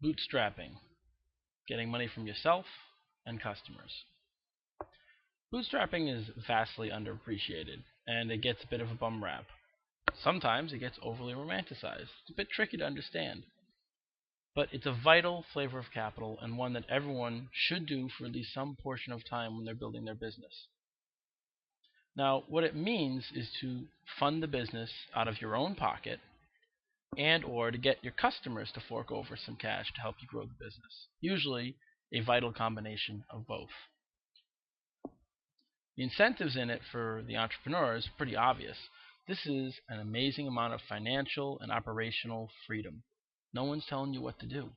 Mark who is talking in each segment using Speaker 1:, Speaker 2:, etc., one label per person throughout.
Speaker 1: Bootstrapping, getting money from yourself and customers. Bootstrapping is vastly underappreciated, and it gets a bit of a bum rap. Sometimes it gets overly romanticized. It's a bit tricky to understand. But it's a vital flavor of capital and one that everyone should do for at least some portion of time when they're building their business. Now, what it means is to fund the business out of your own pocket and or to get your customers to fork over some cash to help you grow the business. Usually a vital combination of both. The incentives in it for the entrepreneur is pretty obvious. This is an amazing amount of financial and operational freedom. No one's telling you what to do.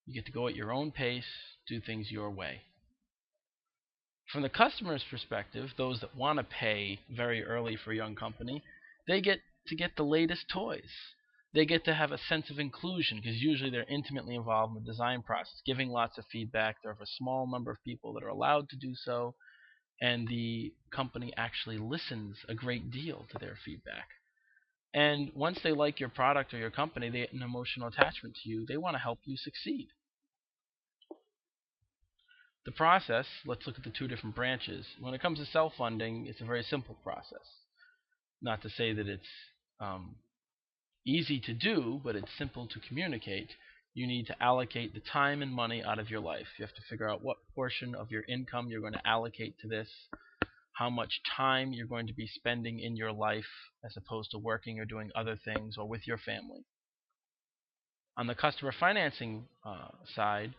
Speaker 1: You get to go at your own pace, do things your way. From the customer's perspective, those that want to pay very early for a young company, they get to get the latest toys. They get to have a sense of inclusion because usually they're intimately involved in the design process, giving lots of feedback. There are a small number of people that are allowed to do so, and the company actually listens a great deal to their feedback. And once they like your product or your company, they get an emotional attachment to you. They want to help you succeed. The process, let's look at the two different branches. When it comes to self-funding, it's a very simple process. Not to say that it's easy to do, but it's simple to communicate. You need to allocate the time and money out of your life. You have to figure out what portion of your income you're going to allocate to this, how much time you're going to be spending in your life as opposed to working or doing other things or with your family. On the customer financing side,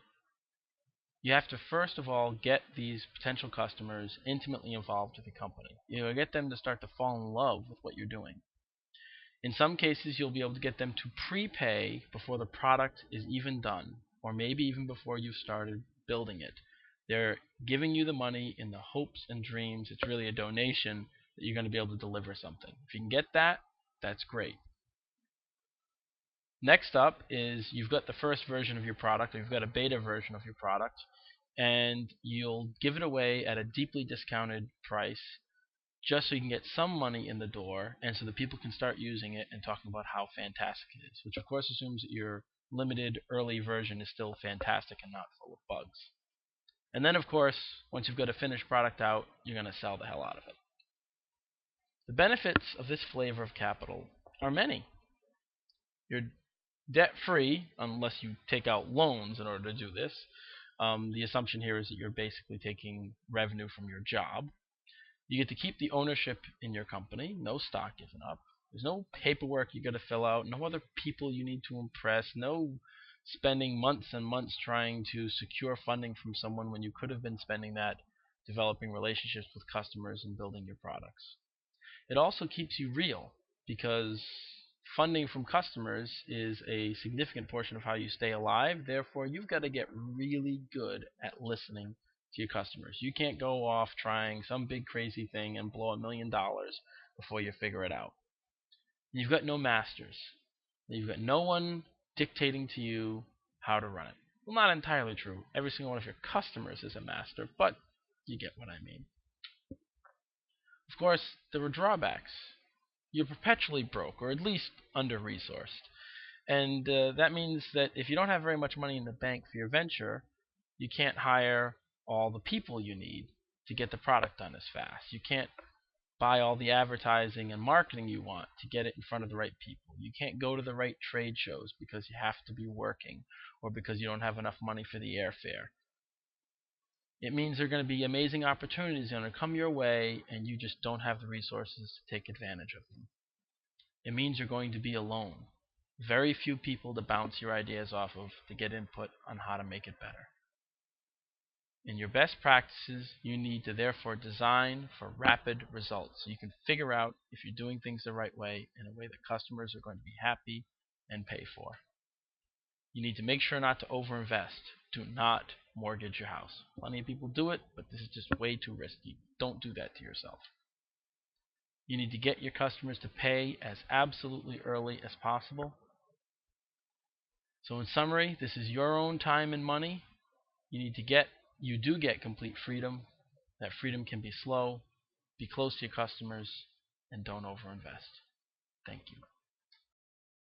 Speaker 1: you have to first of all get these potential customers intimately involved with the company. You get them to start to fall in love with what you're doing. In some cases, you'll be able to get them to prepay before the product is even done, or maybe even before you've started building it. They're giving you the money in the hopes and dreams. It's really a donation that you're going to be able to deliver something. If you can get that, that's great. Next up is you've got the first version of your product, or you've got a beta version of your product, and you'll give it away at a deeply discounted price just so you can get some money in the door and so that people can start using it and talking about how fantastic it is, which of course assumes that your limited early version is still fantastic and not full of bugs. And then, of course, once you've got a finished product out, you're going to sell the hell out of it. The benefits of this flavor of capital are many. You're debt-free unless you take out loans in order to do this. The assumption here is that you're basically taking revenue from your job. You get to keep the ownership in your company, no stock given up. There's no paperwork you got to fill out, no other people you need to impress, no spending months and months trying to secure funding from someone when you could have been spending that developing relationships with customers and building your products. It also keeps you real because funding from customers is a significant portion of how you stay alive. Therefore, you've got to get really good at listening to your customers. You can't go off trying some big crazy thing and blow $1 million before you figure it out. You've got no masters. You've got no one dictating to you how to run it. Well, not entirely true. Every single one of your customers is a master, but you get what I mean. Of course, there are drawbacks. You're perpetually broke, or at least under-resourced. And that means that if you don't have very much money in the bank for your venture, you can't hire all the people you need to get the product done as fast. You can't buy all the advertising and marketing you want to get it in front of the right people. You can't go to the right trade shows because you have to be working or because you don't have enough money for the airfare. It means there are going to be amazing opportunities going to come your way and you just don't have the resources to take advantage of them. It means you're going to be alone. Very few people to bounce your ideas off of to get input on how to make it better. In your best practices, you need to therefore design for rapid results so you can figure out if you're doing things the right way in a way that customers are going to be happy and pay for. You need to make sure not to overinvest. Do not mortgage your house. Plenty of people do it, but this is just way too risky. Don't do that to yourself. You need to get your customers to pay as absolutely early as possible. So in summary, this is your own time and money. You do get complete freedom. That freedom can be slow. Be close to your customers and don't overinvest. Thank you.